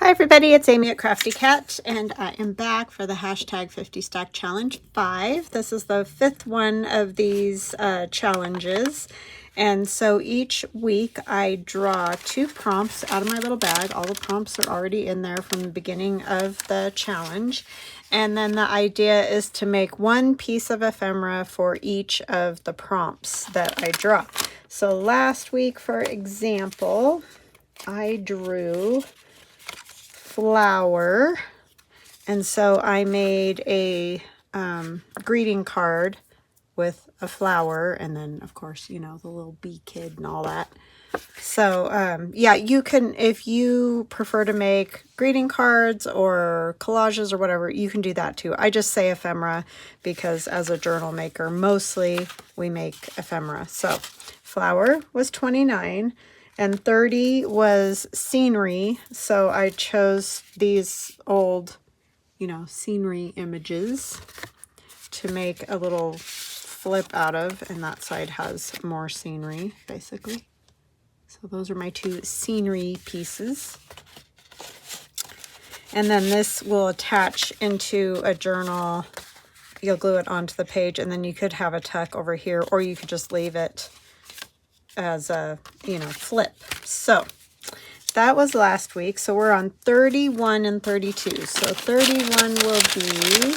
Hi everybody, it's Amy at Crafty Cat, and I am back for the hashtag 50 Stack Challenge 5. This is the fifth one of these challenges. And so each week I draw 2 prompts out of my little bag. All the prompts are already in there from the beginning of the challenge. And then the idea is to make one piece of ephemera for each of the prompts that I draw. So last week, for example, I drew flower, and so I made a greeting card with a flower, and then of course, you know, the little bee kid and all that. So yeah, you can, if you prefer to make greeting cards or collages or whatever, you can do that too. I just say ephemera because as a journal maker, mostly we make ephemera. So flower was 29 and 30 was scenery. So I chose these old, you know, scenery images to make a little flip out of, and that side has more scenery basically. So those are my 2 scenery pieces. And then this will attach into a journal. You'll glue it onto the page, and then you could have a tuck over here, or you could just leave it as a, you know, flip. So that was last week. So we're on 31 and 32. So 31 will be,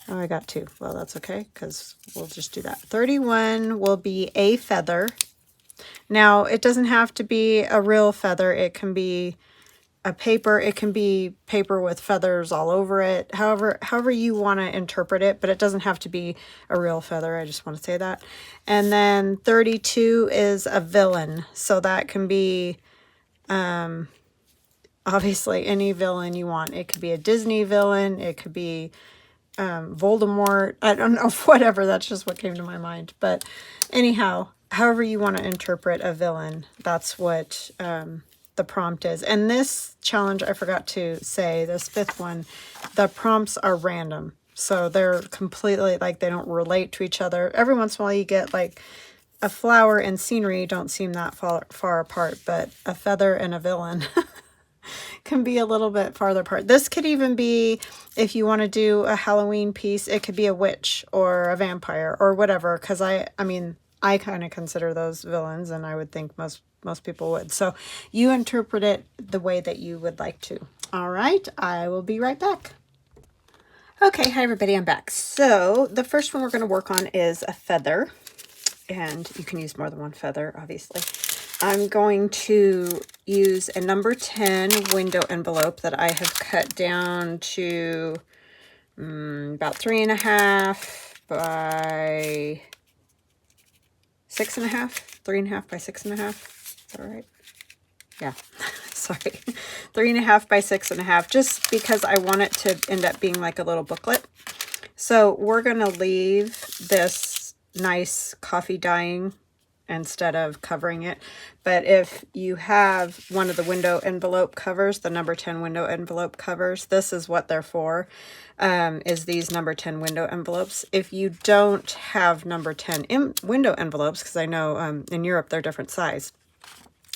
oh, I got 2. Well, that's okay, because we'll just do that. 31 will be a feather. Now, it doesn't have to be a real feather. It can be a paper. It can be paper with feathers all over it. However you want to interpret it, but it doesn't have to be a real feather. I just want to say that. And then 32 is a villain. So that can be obviously any villain you want. It could be a Disney villain. It could be Voldemort. I don't know, whatever. That's just what came to my mind. But anyhow, however you want to interpret a villain, that's what the prompt is. And this challenge, I forgot to say, this 5th one, the prompts are random. So they're completely, like, they don't relate to each other. Every once in a while you get, like, a flower and scenery don't seem that far apart, but a feather and a villain can be a little bit farther apart. This could even be, if you want to do a Halloween piece, it could be a witch or a vampire or whatever, because I mean, I kind of consider those villains, and I would think most people would. So you interpret it the way that you would like to. All right, I will be right back. Okay, hi everybody, I'm back. So the first one we're going to work on is a feather, and you can use more than one feather, obviously. I'm going to use a number 10 window envelope that I have cut down to about 3.5 by 6.5, 3.5 by 6.5. Is that right? Yeah, sorry. 3.5 by 6.5, just because I want it to end up being like a little booklet. So we're going to leave this nice coffee dyeing instead of covering it. But if you have one of the window envelope covers, the number 10 window envelope covers, this is what they're for, is these number 10 window envelopes. If you don't have number 10 window envelopes, because I know in Europe they're different size,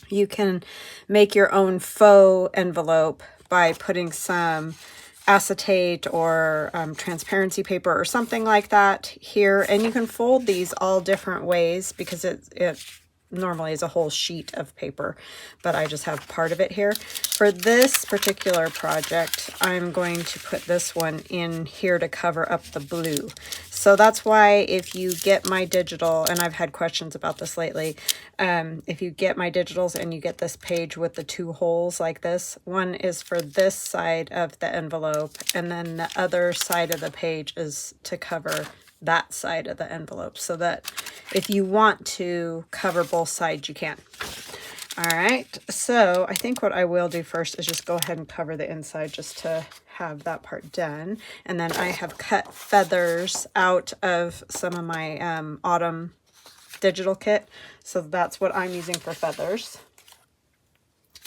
you can make your own faux envelope by putting some acetate or transparency paper or something like that here, and you can fold these all different ways because it normally is a whole sheet of paper, but I just have part of it here. For this particular project, I'm going to put this one in here to cover up the blue. So that's why if you get my digital, and I've had questions about this lately, if you get my digitals and you get this page with the 2 holes like this, one is for this side of the envelope, and then the other side of the page is to cover that side of the envelope, so that if you want to cover both sides, you can. All right, so I think what I will do first is just go ahead and cover the inside just to have that part done. And then I have cut feathers out of some of my autumn digital kit, so that's what I'm using for feathers.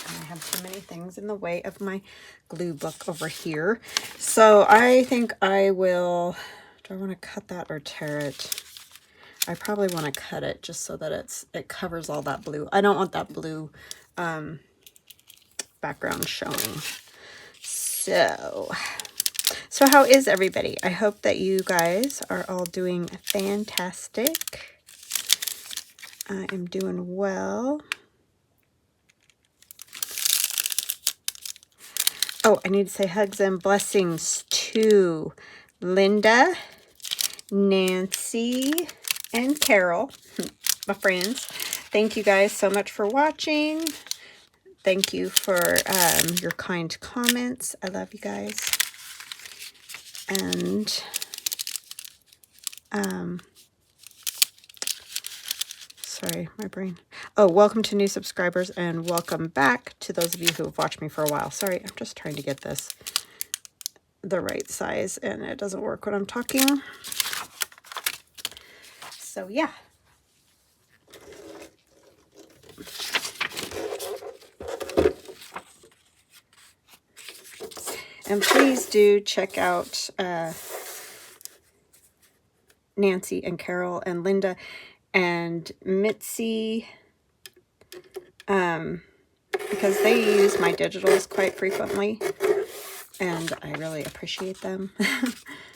I have too many things in the way of my glue book over here. So I think I will, do I want to cut that or tear it? I probably want to cut it just so that it covers all that blue. I don't want that blue background showing. So how is everybody? I hope that you guys are all doing fantastic. I am doing well. Oh, I need to say hugs and blessings to Linda, Nancy, and Carol, my friends. Thank you guys so much for watching. Thank you for your kind comments. I love you guys. And sorry, my brain. Oh, welcome to new subscribers and welcome back to those of you who have watched me for a while. Sorry, I'm just trying to get this the right size and it doesn't work when I'm talking. So yeah. And please do check out Nancy and Carol and Linda and Mitzi, because they use my digitals quite frequently, and I really appreciate them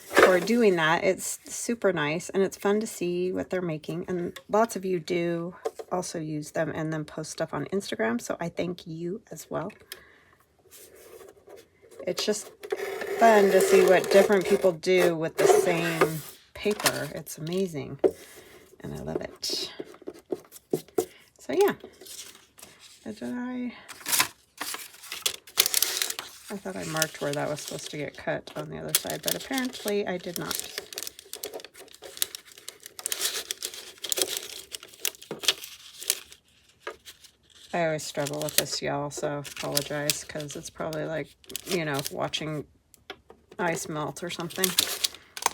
for doing that. It's super nice, and it's fun to see what they're making, and lots of you do also use them and then post stuff on Instagram, so I thank you as well. It's just fun to see what different people do with the same paper. It's amazing, and I love it. So yeah, I thought I marked where that was supposed to get cut on the other side, but apparently I did not. I always struggle with this, y'all, so apologize, because it's probably like, you know, watching ice melt or something.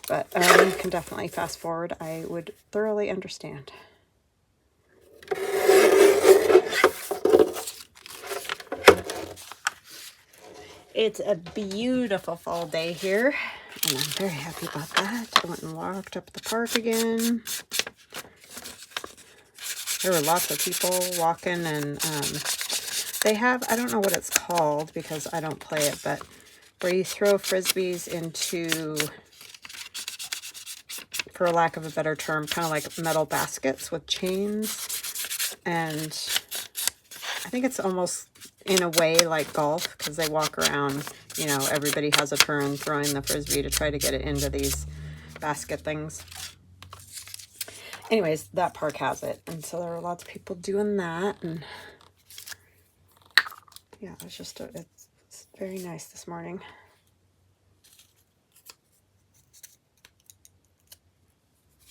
But you can definitely fast forward. I would thoroughly understand. It's a beautiful fall day here, and I'm very happy about that. I went and walked up the park again. There were lots of people walking, and they have, I don't know what it's called because I don't play it, but where you throw frisbees into, for lack of a better term, kind of like metal baskets with chains. And I think it's almost in a way like golf, because they walk around, you know, everybody has a turn throwing the frisbee to try to get it into these basket things. Anyways, that park has it, and so there were lots of people doing that, and yeah, it's just it's very nice this morning.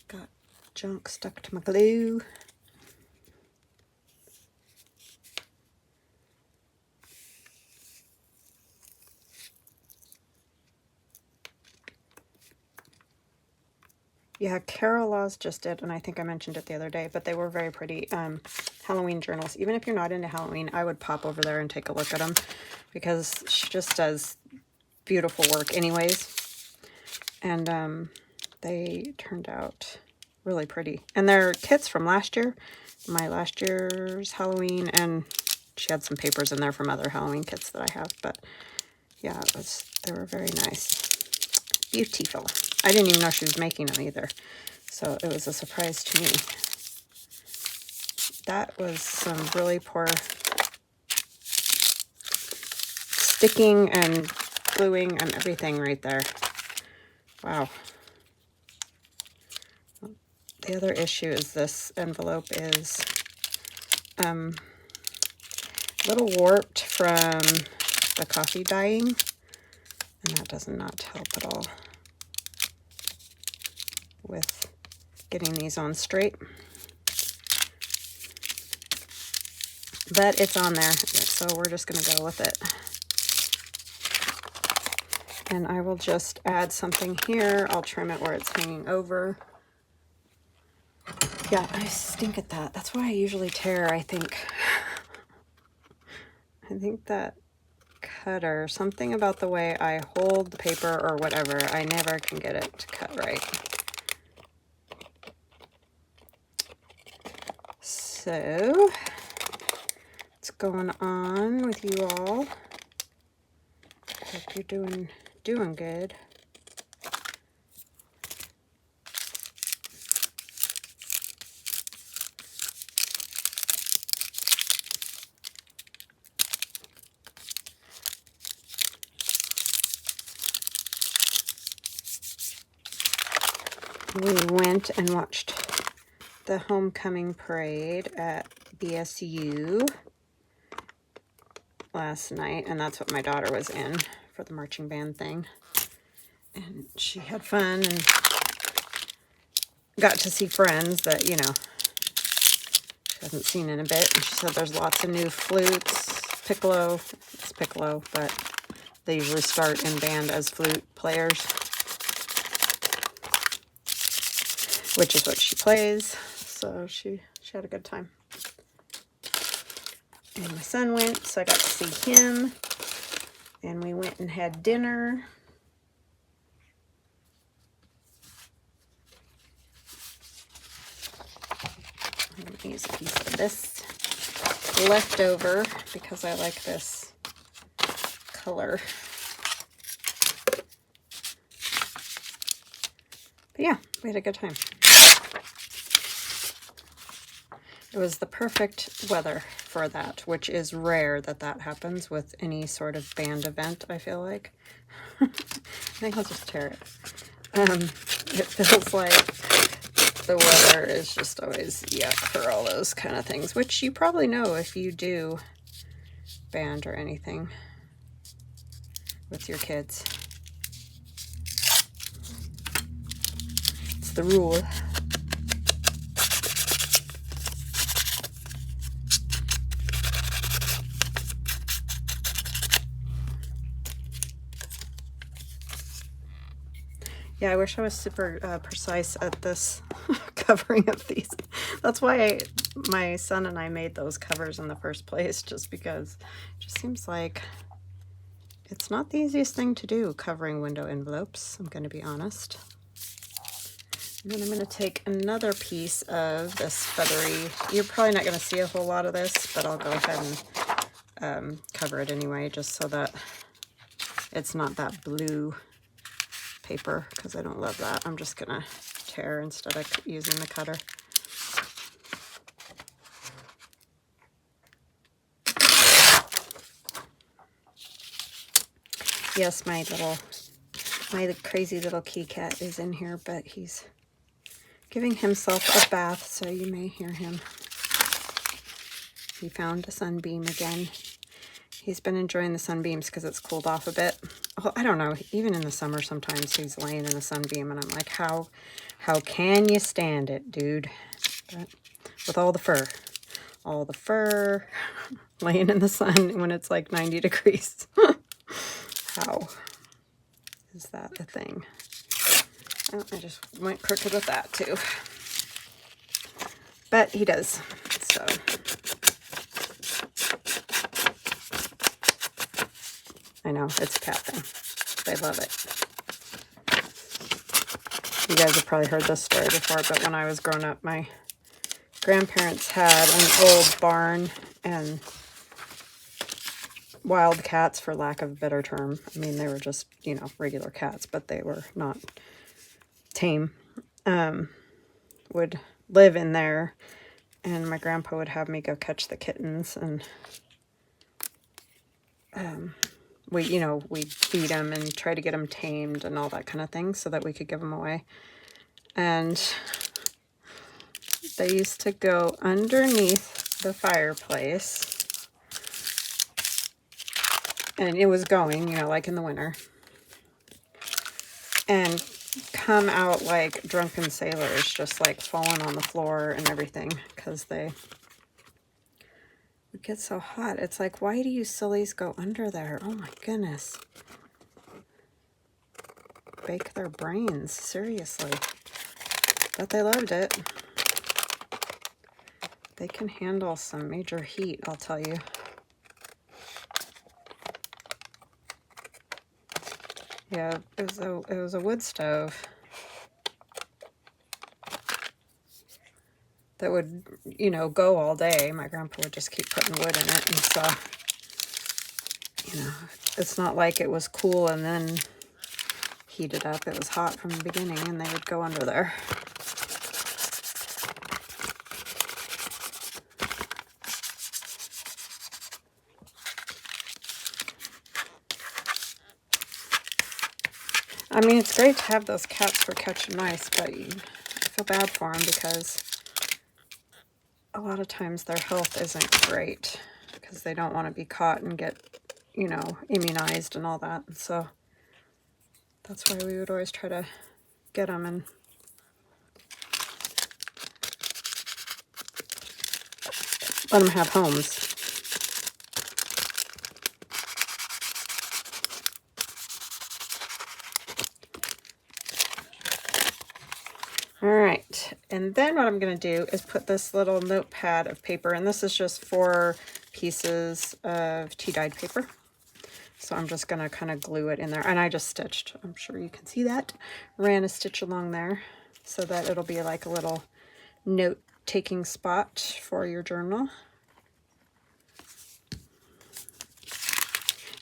Got junk stuck to my glue. Yeah, CRADLES just did, and I think I mentioned it the other day, but they were very pretty Halloween journals. Even if you're not into Halloween, I would pop over there and take a look at them, because she just does beautiful work anyways. And they turned out really pretty. And they're kits from last year, my last year's Halloween, and she had some papers in there from other Halloween kits that I have. But yeah, they were very nice. Beautiful. I didn't even know she was making them either, so it was a surprise to me. That was some really poor sticking and gluing and everything right there. Wow. The other issue is this envelope is a little warped from the coffee dyeing, and that does not help at all with getting these on straight. But it's on there, so we're just going to go with it. And I will just add something here. I'll trim it where it's hanging over. Yeah, I stink at that. That's why I usually tear, I think. I think that cutter, something about the way I hold the paper or whatever, I never can get it to cut right. So what's going on with you all. Hope you're doing good. We went and watched the homecoming parade at BSU last night, and that's what my daughter was in for the marching band thing. And she had fun and got to see friends that, you know, she hasn't seen in a bit. And she said there's lots of new flutes, piccolo, it's piccolo, but they usually start in band as flute players, which is what she plays. So she had a good time. And my son went, so I got to see him. And we went and had dinner. I'm going to use a piece of this leftover because I like this color. But yeah, we had a good time. It was the perfect weather for that, which is rare that happens with any sort of band event, I feel like. I think I'll just tear it. It feels like the weather is just always yuck for all those kind of things, which you probably know if you do band or anything with your kids. It's the rule. Yeah, I wish I was super precise at this covering of these. That's why my son and I made those covers in the first place, just because it just seems like it's not the easiest thing to do, covering window envelopes, I'm going to be honest. And then I'm going to take another piece of this feathery, you're probably not going to see a whole lot of this, but I'll go ahead and cover it anyway, just so that it's not that blue paper, because I don't love that. I'm just gonna tear instead of using the cutter. Yes, my crazy little key cat is in here, but he's giving himself a bath, so you may hear him. He found a sunbeam again. He's been enjoying the sunbeams because it's cooled off a bit. Well, I don't know, even in the summer sometimes he's laying in a sunbeam and I'm like, how can you stand it, dude? But with all the fur laying in the sun when it's like 90 degrees. How is that a thing? Oh, I just went crooked with that too. But he does, so. I know, it's a cat thing. They love it. You guys have probably heard this story before, but when I was growing up, my grandparents had an old barn and wild cats, for lack of a better term. I mean, they were just, you know, regular cats, but they were not tame. Would live in there, and my grandpa would have me go catch the kittens, and we'd feed them and try to get them tamed and all that kind of thing so that we could give them away. And they used to go underneath the fireplace, and it was going, you know, like in the winter, and come out like drunken sailors, just like falling on the floor and everything, because they would get so hot. It's like, why do you sillies go under there? Oh my goodness. Bake their brains, seriously. But they loved it. They can handle some major heat, I'll tell you. Yeah, it was a wood stove. that would, you know, go all day. My grandpa would just keep putting wood in it, and so, you know, it's not like it was cool and then heated up. It was hot from the beginning, and they would go under there. I mean, it's great to have those cats for catching mice, but I feel bad for them because a lot of times their health isn't great because they don't want to be caught and get, you know, immunized and all that. And so that's why we would always try to get them and let them have homes. All right, and then what I'm going to do is put this little notepad of paper, and this is just 4 pieces of tea-dyed paper. So I'm just going to kind of glue it in there, and I just stitched. I'm sure you can see that. Ran a stitch along there so that it'll be like a little note-taking spot for your journal.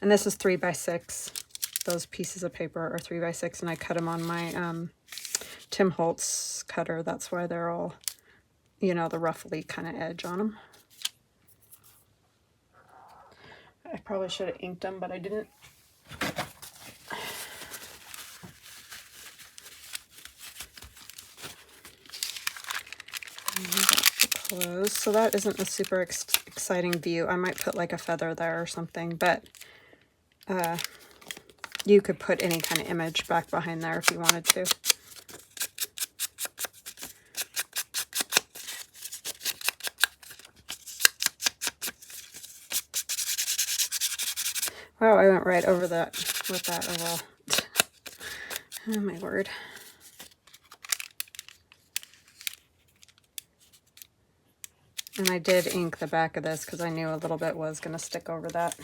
And this is 3 by 6. Those pieces of paper are 3 by 6, and I cut them on my Tim Holtz cutter. That's why they're all, you know, the ruffly kind of edge on them. I probably should have inked them, but I didn't. Close. So that isn't a super exciting view. I might put like a feather there or something, but you could put any kind of image back behind there if you wanted to. Wow, I went right over that with that. Oh well. Oh my word. And I did ink the back of this because I knew a little bit was going to stick over that.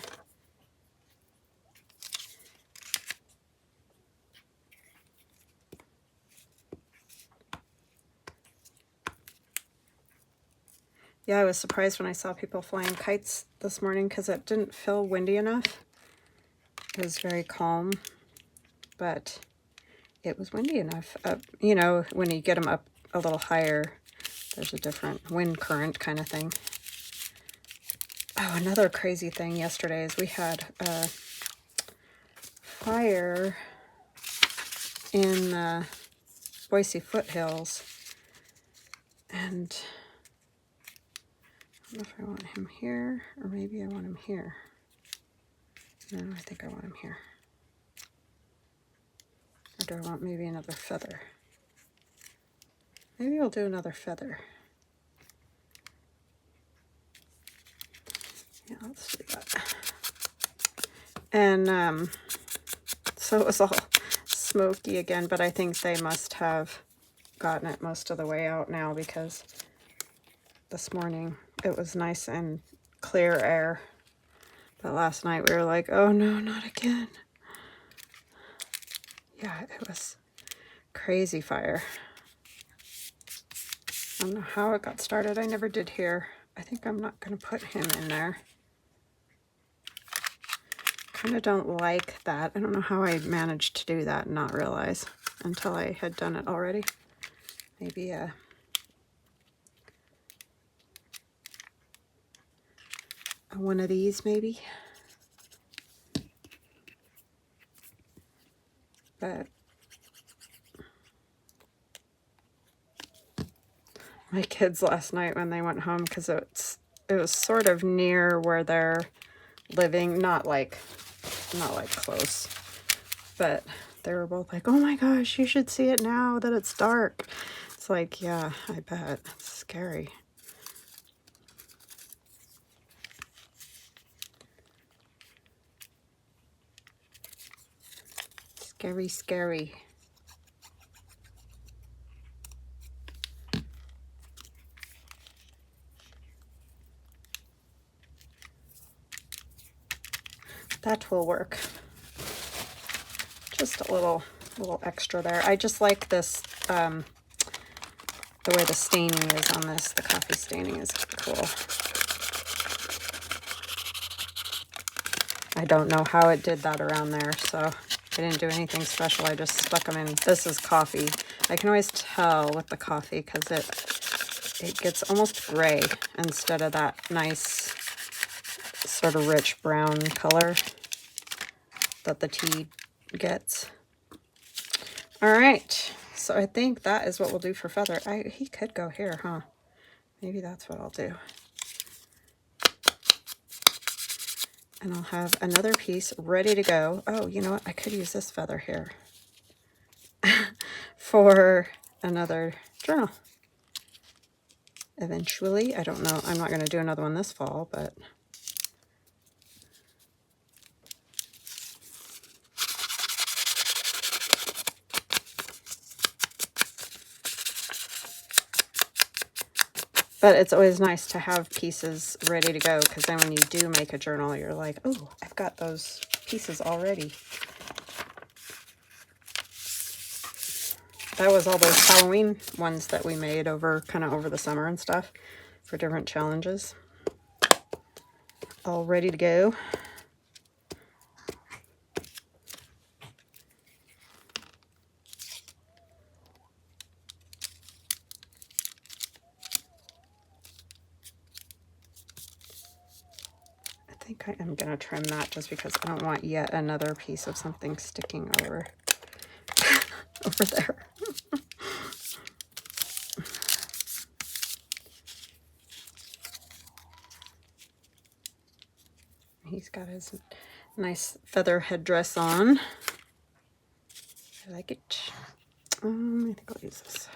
Yeah, I was surprised when I saw people flying kites this morning because it didn't feel windy enough. It was very calm, but it was windy enough. You know, when you get them up a little higher, there's a different wind current kind of thing. Oh, another crazy thing yesterday is we had a fire in the Boise foothills, and I don't know if I want him here or maybe I want him here. No, I think I want him here. Or do I want maybe another feather? Maybe I'll do another feather. Yeah, let's do that. And so it was all smoky again, but I think they must have gotten it most of the way out now because this morning it was nice and clear air. But last night we were like, oh no, not again. Yeah, it was crazy fire. I don't know how it got started. I never did hear. I think I'm not going to put him in there. Kind of don't like that. I don't know how I managed to do that and not realize until I had done it already. Maybe one of these maybe. But my kids last night when they went home, because it was sort of near where they're living, not like close, but they were both like, oh my gosh, you should see it now that it's dark. It's like, yeah, I bet. It's scary. Scary, scary. That will work. Just a little extra there. I just like this the way the staining is on this. The coffee staining is cool. I don't know how it did that around there, so I didn't do anything special. I just stuck them in. This is coffee. I can always tell with the coffee because it gets almost gray instead of that nice sort of rich brown color that the tea gets. All right, so I think that is what we'll do for feather. He could go here, huh? Maybe that's what I'll do. And I'll have another piece ready to go. Oh, you know what? I could use this feather here for another journal. Eventually, I don't know. I'm not going to do another one this fall, but it's always nice to have pieces ready to go, because then when you do make a journal, you're like, oh, I've got those pieces already. That was all those Halloween ones that we made kind of over the summer and stuff for different challenges. All ready to go. I think I am going to trim that just because I don't want yet another piece of something sticking over over there. He's got his nice feather headdress on. I like it. I think I'll use this.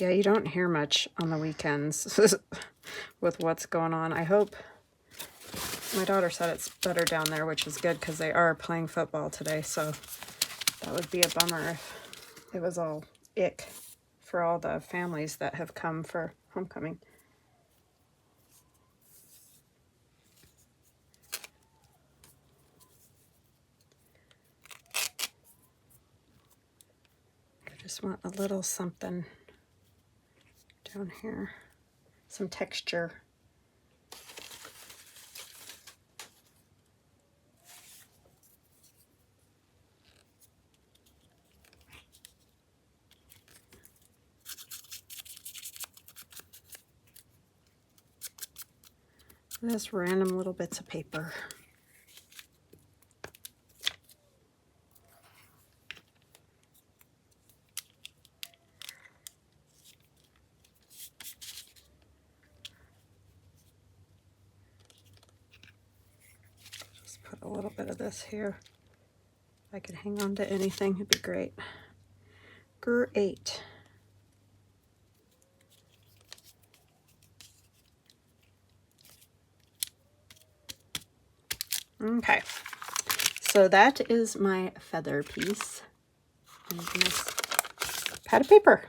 Yeah, you don't hear much on the weekends with what's going on. I hope. My daughter said it's better down there, which is good because they are playing football today, so that would be a bummer if it was all ick for all the families that have come for homecoming. I just want a little something down here, some texture. Just random little bits of paper. Just put a little bit of this here. If I could hang on to anything, it'd be great. Great. Okay, so that is my feather piece and this pad of paper.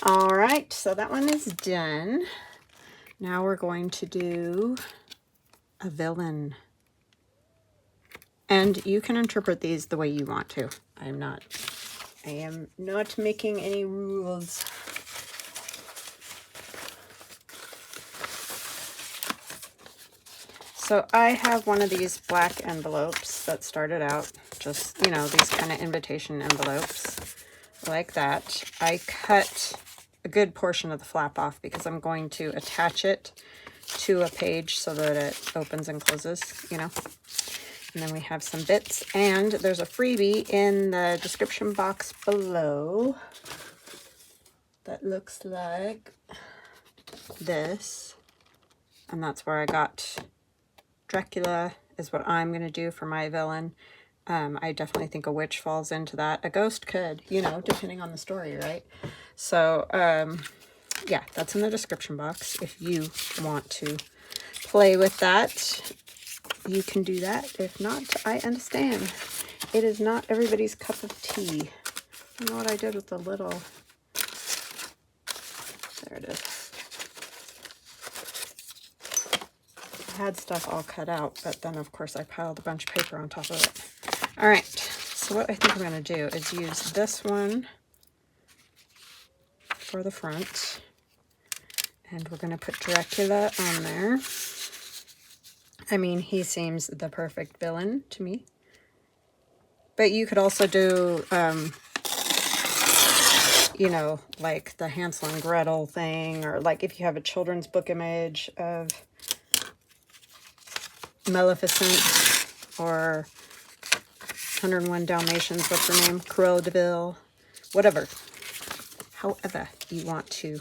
All right, so that one is done. Now we're going to do a villain. And you can interpret these the way you want to. I am not making any rules. So I have one of these black envelopes that started out just, you know, these kind of invitation envelopes like that. I cut a good portion of the flap off because I'm going to attach it to a page so that it opens and closes, you know. And then we have some bits, and there's a freebie in the description box below that looks like this. And that's where I got Dracula is what I'm going to do for my villain. I definitely think a witch falls into that. A ghost could, you know, depending on the story, right? So, yeah, that's in the description box. If you want to play with that, you can do that. If not, I understand. It is not everybody's cup of tea. I don't know what I did with the little... There it is. had stuff all cut out, but then of course I piled a bunch of paper on top of it. All right, so what I think I'm going to do is use this one for the front, and we're going to put Dracula on there. I mean, he seems the perfect villain to me. But you could also do, you know, like the Hansel and Gretel thing, or like if you have a children's book image of Maleficent, or 101 Dalmatians, what's her name? Cruella de Vil, whatever. However you want to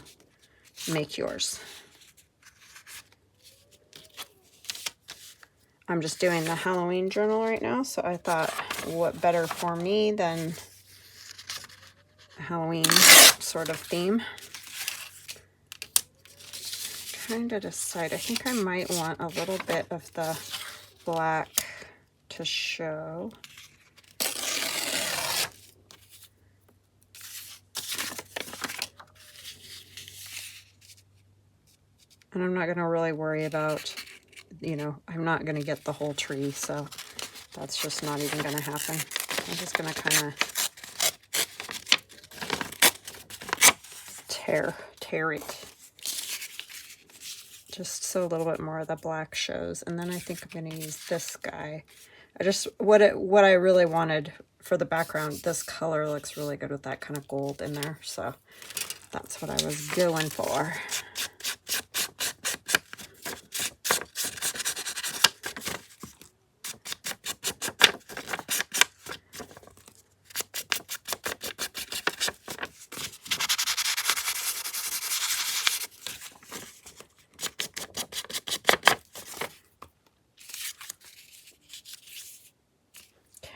make yours. I'm just doing the Halloween journal right now, so I thought, what better for me than a Halloween sort of theme. Trying to decide. I think I might want a little bit of the black to show. And I'm not going to really worry about, you know, I'm not going to get the whole tree, so that's just not even going to happen. I'm just going to kind of tear it. Just so a little bit more of the black shows. And then I think I'm going to use this guy. What I really wanted for the background, this color looks really good with that kind of gold in there. So that's what I was going for.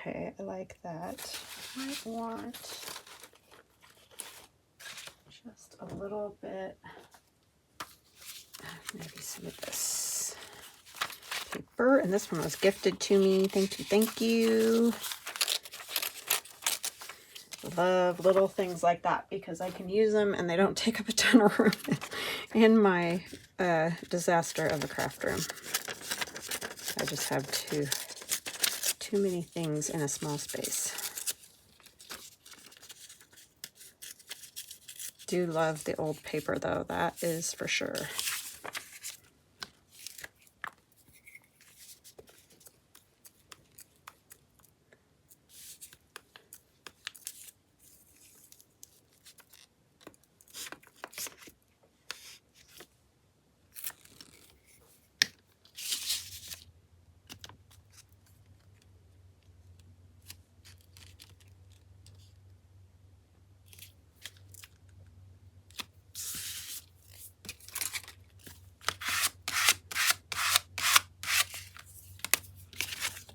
Okay, I like that. I might want just a little bit, maybe some of this paper. And this one was gifted to me. Thank you, thank you. Love little things like that because I can use them and they don't take up a ton of room in my disaster of a craft room. I just have too many things in a small space. Do love the old paper though, that is for sure.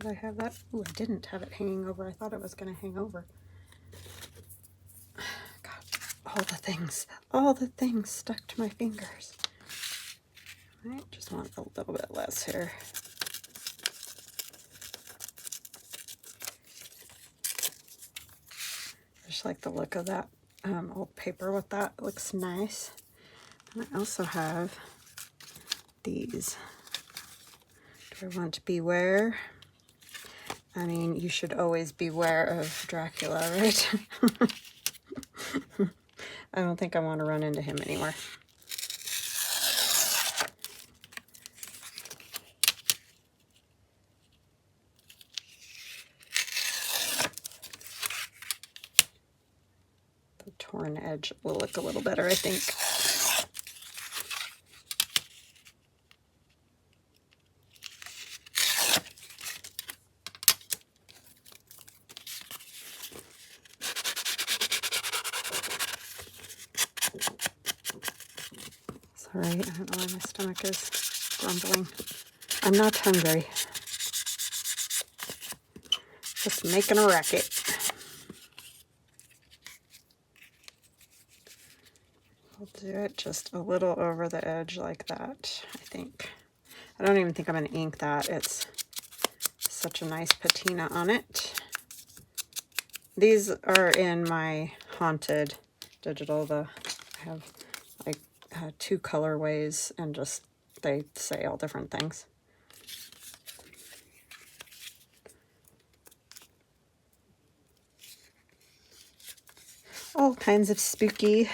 Did I have that? Ooh, I didn't have it hanging over. I thought it was going to hang over. God, all the things stuck to my fingers. I just want a little bit less here. I just like the look of that old paper with that. It looks nice. And I also have these. Do I want to beware? I mean, you should always beware of Dracula, right? I don't think I want to run into him anymore. The torn edge will look a little better, I think. Sorry, I don't know why my stomach is grumbling. I'm not hungry. Just making a racket. I'll do it just a little over the edge like that, I think. I don't even think I'm going to ink that. It's such a nice patina on it. These are in my Haunted digital. I have like 2 colorways and just they say all different things. all kinds of spooky.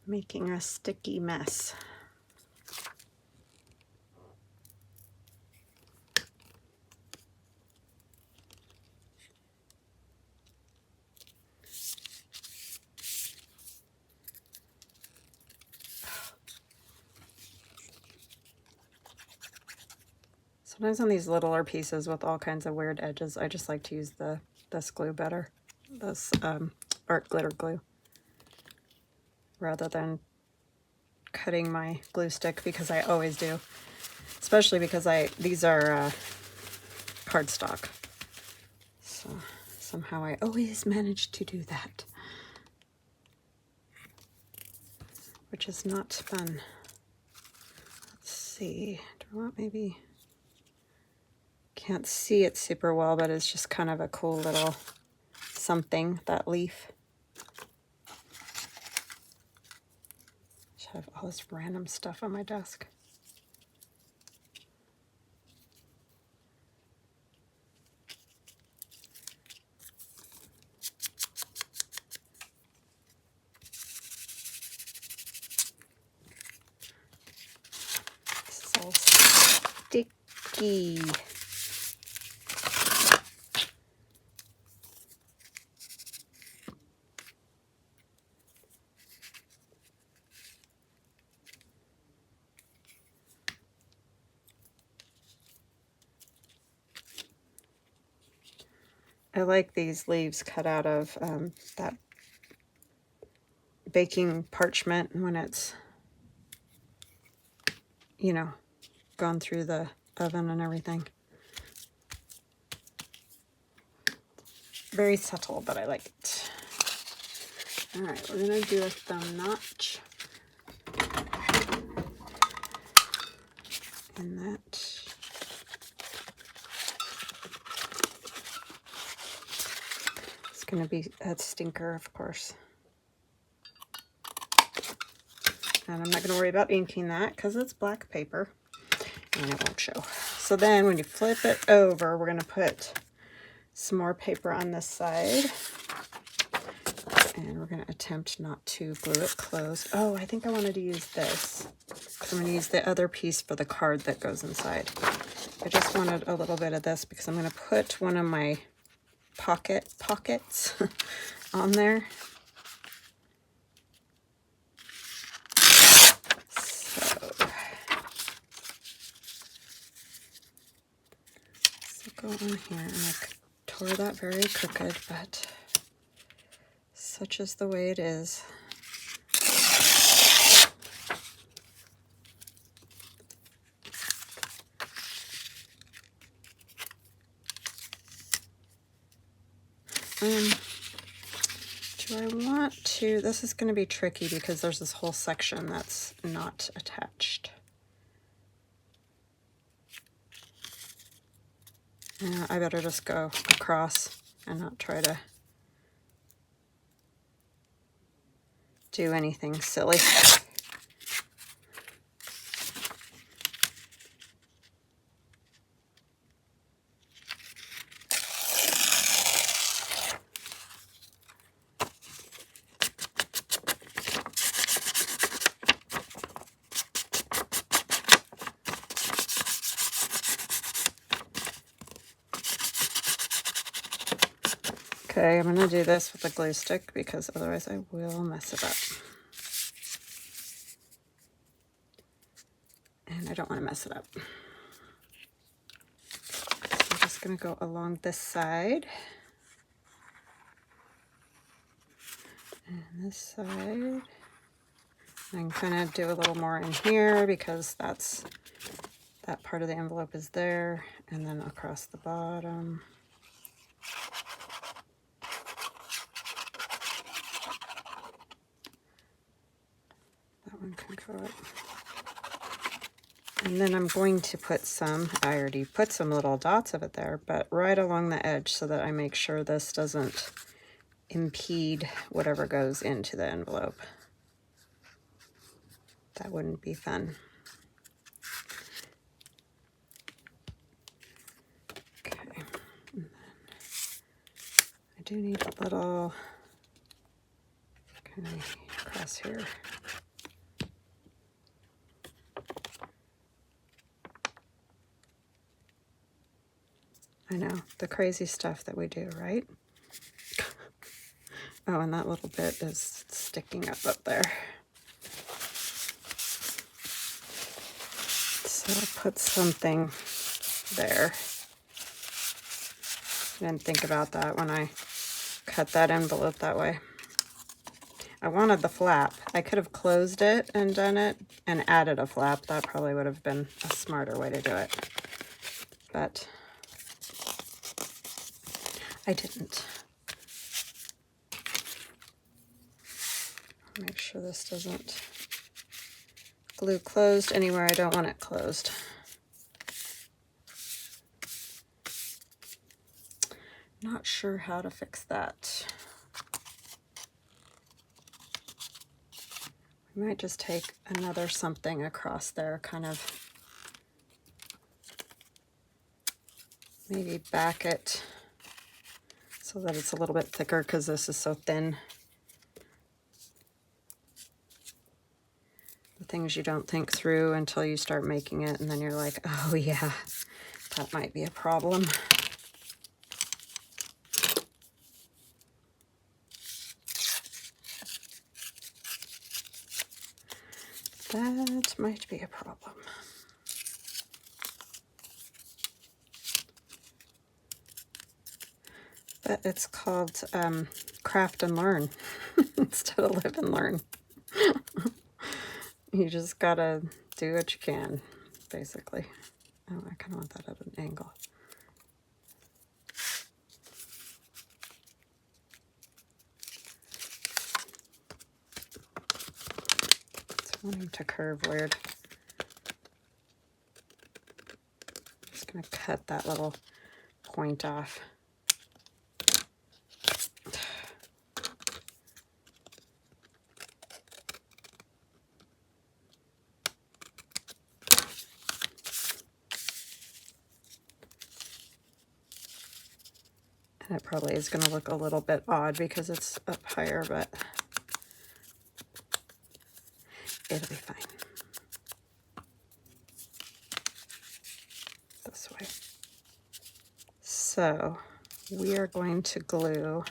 Making a sticky mess. Sometimes on these littler pieces with all kinds of weird edges, I just like to use this glue better, this art glitter glue, rather than cutting my glue stick, because I always do, especially because these are cardstock. So somehow I always manage to do that, which is not fun. Let's see, do I want maybe... Can't see it super well, but it's just kind of a cool little something, that leaf. Should have all this random stuff on my desk. This is all sticky. I like these leaves cut out of that baking parchment when it's, you know, gone through the oven and everything. Very subtle, but I like it. All right, we're gonna do a thumb notch. And that. It's gonna be a stinker, of course. And I'm not gonna worry about inking that because it's black paper and it won't show. So then when you flip it over, we're gonna put some more paper on this side. And we're going to attempt not to glue it closed. Oh, I think I wanted to use this. I'm going to use the other piece for the card that goes inside. I just wanted a little bit of this because I'm going to put one of my pockets on there. So go on here, and I tore that very crooked, but such is the way it is. Do I want to, this is going to be tricky because there's this whole section that's not attached. Yeah, I better just go across and not try to do anything silly. Okay, I'm going to do this with a glue stick because otherwise I will mess it up. And I don't want to mess it up. So I'm just going to go along this side. And this side. I can kind of do a little more in here because that part of the envelope is there. and then across the bottom. That one can go up. And then I'm going to put some, I already put some little dots of it there, but right along the edge so that I make sure this doesn't impede whatever goes into the envelope. That wouldn't be fun. Okay. And then I do need a little kind of across here. I know, the crazy stuff that we do, right? Oh, and that little bit is sticking up there. So I'll put something there. I didn't think about that when I cut that envelope that way. I wanted the flap. I could have closed it and done it and added a flap. That probably would have been a smarter way to do it. But I didn't. Make sure this doesn't glue closed anywhere I don't want it closed. Not sure how to fix that. I might just take another something across there, kind of maybe back it so that it's a little bit thicker because this is so thin. The things you don't think through until you start making it, and then you're like, oh yeah, that might be a problem. That might be a problem. But it's called craft and learn instead of live and learn. You just gotta do what you can, basically. Oh, I kind of want that at an angle. It's wanting to curve weird. Just gonna cut that little point off. And it probably is going to look a little bit odd because it's up higher, but it'll be fine. This way. So we are going to glue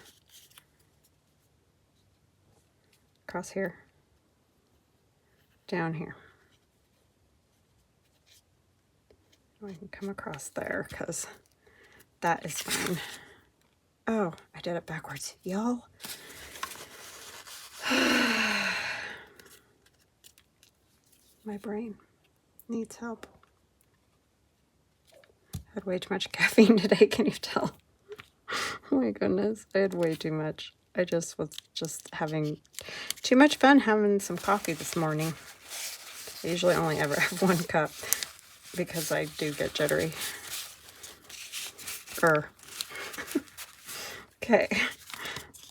across here, down here. I can come across there because that is fine. Oh, I did it backwards, y'all. My brain needs help. I had way too much caffeine today, can you tell? Oh my goodness, I had way too much. I was just having too much fun having some coffee this morning. I usually only ever have 1 cup because I do get jittery. Okay,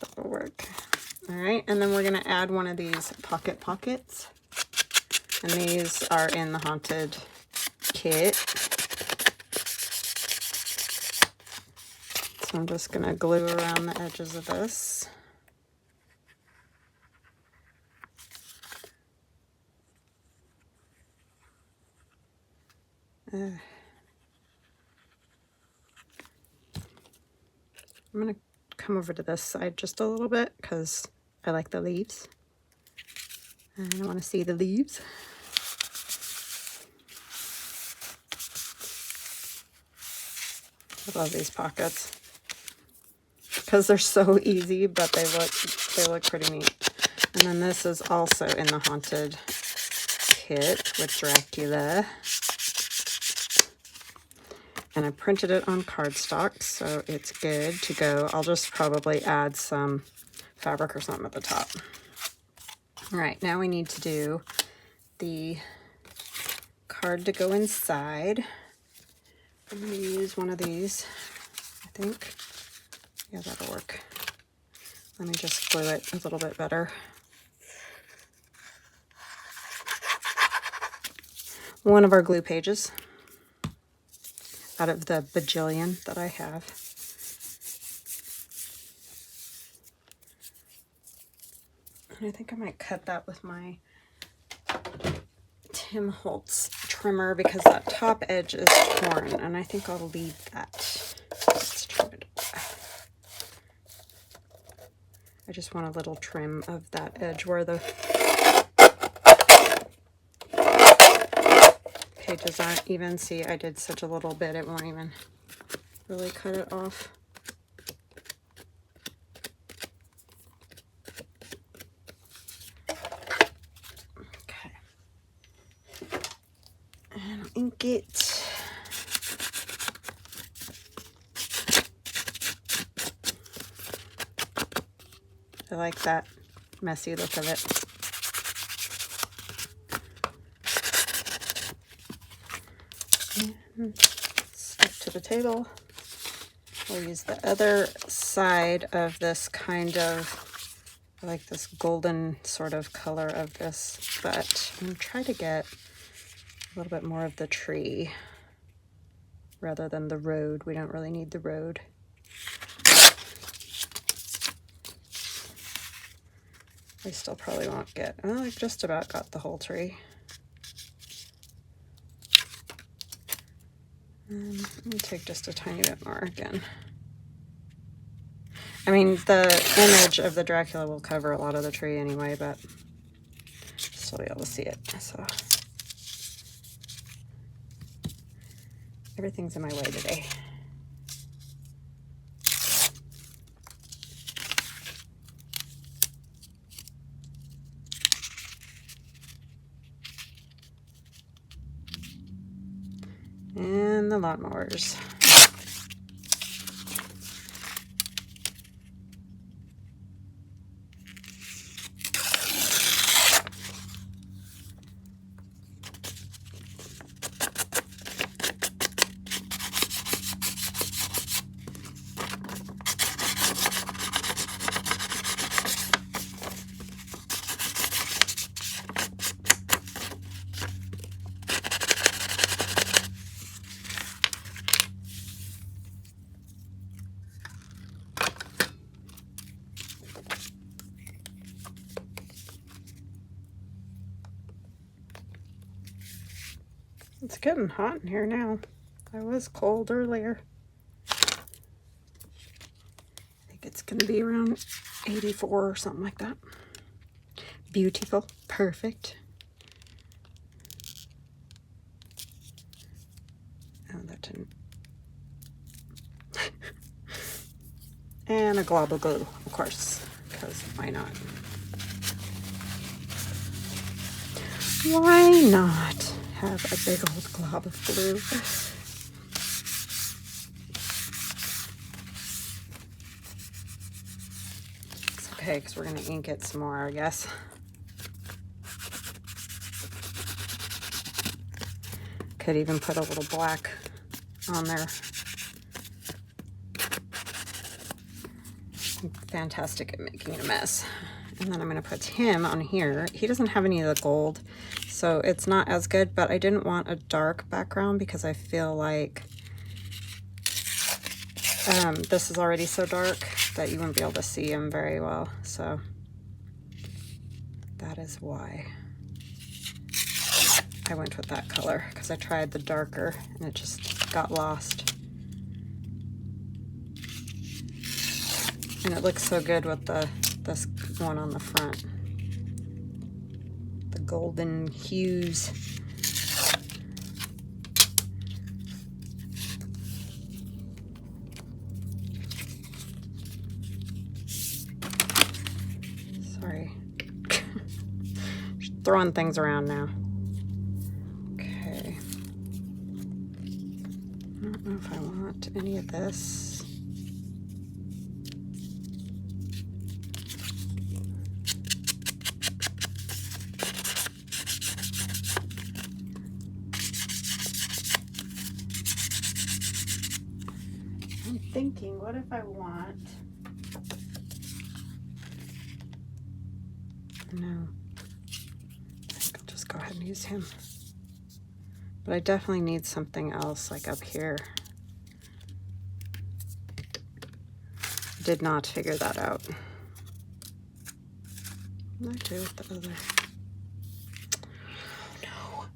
that'll work. All right, and then we're gonna add one of these pockets. And these are in the Haunted kit. So I'm just gonna glue around the edges of this. I'm gonna come over to this side just a little bit because I like the leaves. And I want to see the leaves. I love these pockets because they're so easy, but they look pretty neat. And then this is also in the Haunted kit with Dracula. And I printed it on cardstock, so it's good to go. I'll just probably add some fabric or something at the top. All right, now we need to do the card to go inside. I'm going to use one of these, I think. Yeah, that'll work. Let me just glue it a little bit better. One of our glue pages out of the bajillion that I have. And I think I might cut that with my Tim Holtz trimmer because that top edge is torn, and I think I'll leave that. Let's trim it. I just want a little trim of that edge where the pages aren't even. See, I did such a little bit, it won't even really cut it off. Okay. And I'll ink it. I like that messy look of it. And stick to the table. We'll use the other side of this kind of, I like this golden sort of color of this, but I'm going to try to get a little bit more of the tree rather than the road. We don't really need the road. I still probably won't get, oh, I just about got the whole tree. Let me take just a tiny bit more again. I mean, the image of the Dracula will cover a lot of the tree anyway, but still be able to see it. So everything's in my way today. And the lawnmowers. It's getting hot in here now. I was cold earlier. I think it's going to be around 84 or something like that. Beautiful. Perfect. Oh, that didn't. And a glob of glue, of course, because why not? Why not have a big old glob of glue? It's okay, because we're going to ink it some more, I guess. Could even put a little black on there. I'm fantastic at making a mess. And then I'm going to put him on here. He doesn't have any of the gold, so it's not as good, but I didn't want a dark background because I feel like this is already so dark that you wouldn't be able to see him very well. So that is why I went with that color, because I tried the darker and it just got lost. And it looks so good with this one on the front. The golden hues. Sorry. Just throwing things around now. Okay. I don't know if I this. I'm thinking, what if I want... No. I think I'll just go ahead and use him. But I definitely need something else, like up here. Did not figure that out. What do I do with the other? Oh no.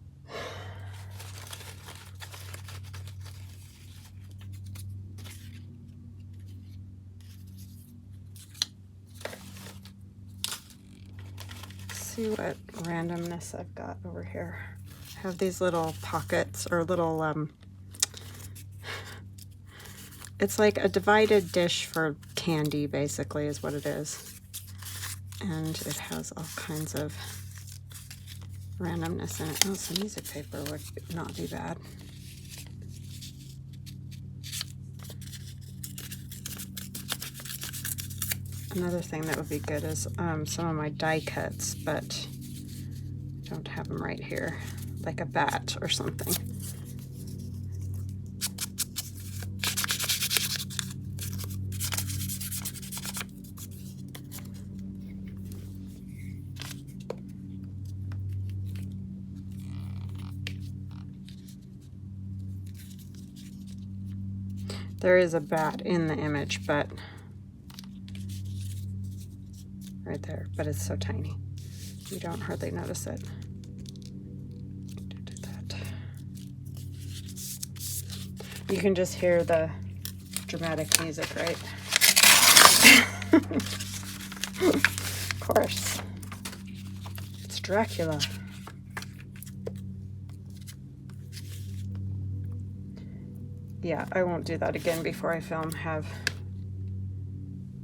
Let's see what randomness I've got over here. I have these little pockets or little it's like a divided dish for candy, basically, is what it is. And it has all kinds of randomness in it. Oh, some music paper would not be bad. Another thing that would be good is some of my die cuts, but I don't have them right here, like a bat or something. There is a bat in the image, but right there, but it's so tiny. You don't hardly notice it. Do that. You can just hear the dramatic music, right? Of course. It's Dracula. Yeah, I won't do that again before I film. Have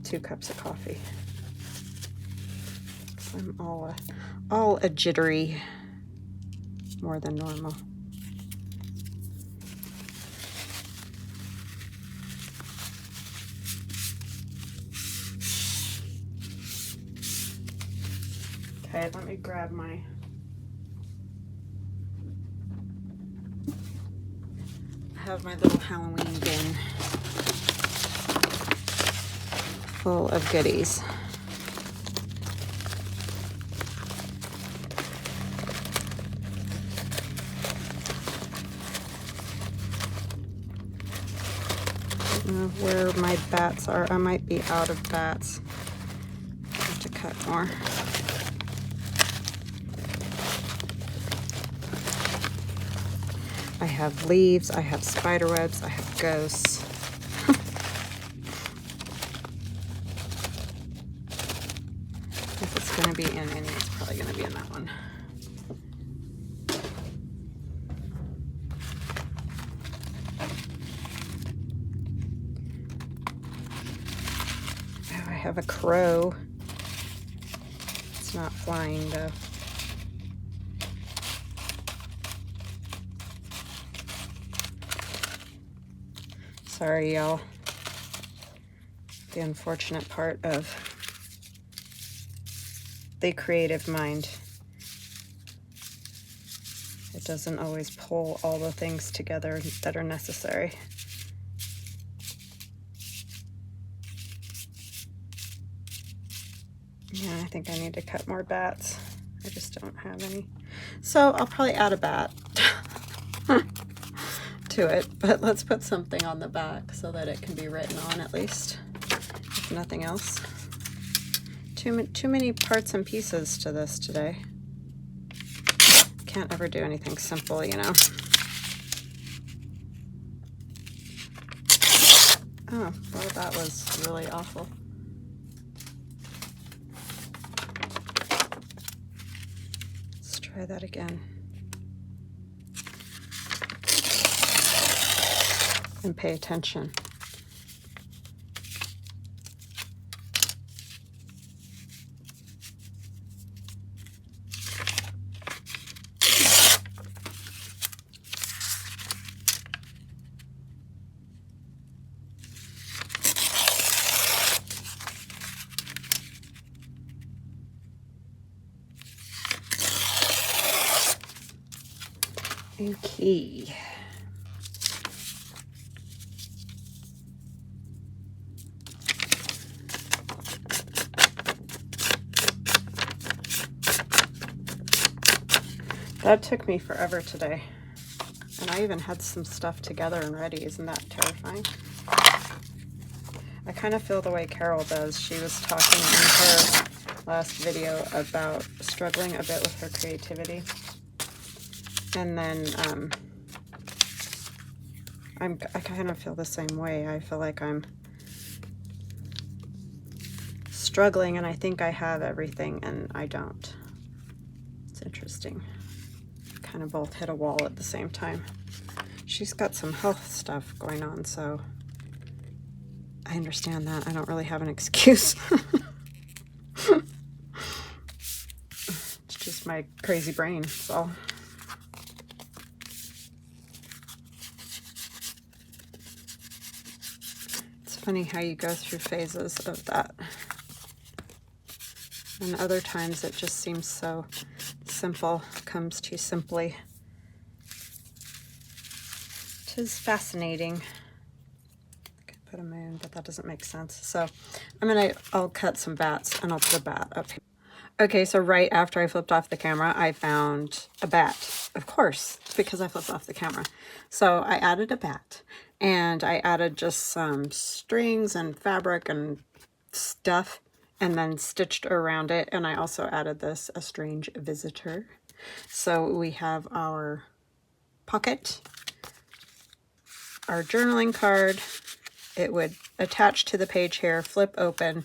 2 cups of coffee. I'm all a jittery, more than normal. Okay, let me grab my... I have my little Halloween bin full of goodies. I don't know where my bats are. I might be out of bats. I have to cut more. I have leaves, I have spider webs, I have ghosts. If it's going to be in any, it's probably going to be in that one. Oh, I have a crow. It's not flying though. Sorry, y'all. The unfortunate part of the creative mind. It doesn't always pull all the things together that are necessary. Yeah, I think I need to cut more bats. I just don't have any. So I'll probably add a bat. To it, but let's put something on the back so that it can be written on at least, if nothing else. Too many parts and pieces to this today. Can't ever do anything simple, you know. Oh, well, that was really awful. Let's try that again. And pay attention. Okay. That took me forever today. And I even had some stuff together and ready. Isn't that terrifying? I kind of feel the way Carol does. She was talking in her last video about struggling a bit with her creativity. And then I kind of feel the same way. I feel like I'm struggling and I think I have everything and I don't. It's interesting. Kind of both hit a wall at the same time. She's got some health stuff going on, so I understand that. I don't really have an excuse. It's just my crazy brain, so. It's funny how you go through phases of that. And other times it just seems so simple, comes too simply. It is fascinating. I could put a moon, but that doesn't make sense. So I'll cut some bats and I'll put a bat up here. Okay, so right after I flipped off the camera, I found a bat, of course, because I flipped off the camera. So I added a bat and I added just some strings and fabric and stuff and then stitched around it. And I also added this, a strange visitor. So we have our pocket, our journaling card. It would attach to the page here, flip open.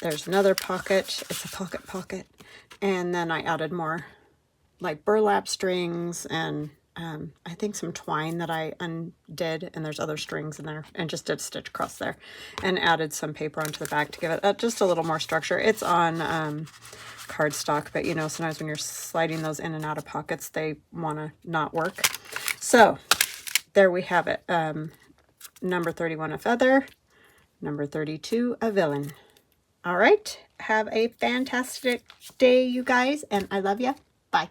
There's another pocket. It's a pocket. And then I added more like burlap strings and I think some twine that I undid, and there's other strings in there, and just did stitch across there and added some paper onto the back to give it just a little more structure. It's on cardstock, but you know, sometimes when you're sliding those in and out of pockets, they want to not work. So there we have it. Number 31, a feather. Number 32, a villain. All right. Have a fantastic day, you guys, and I love you. Bye.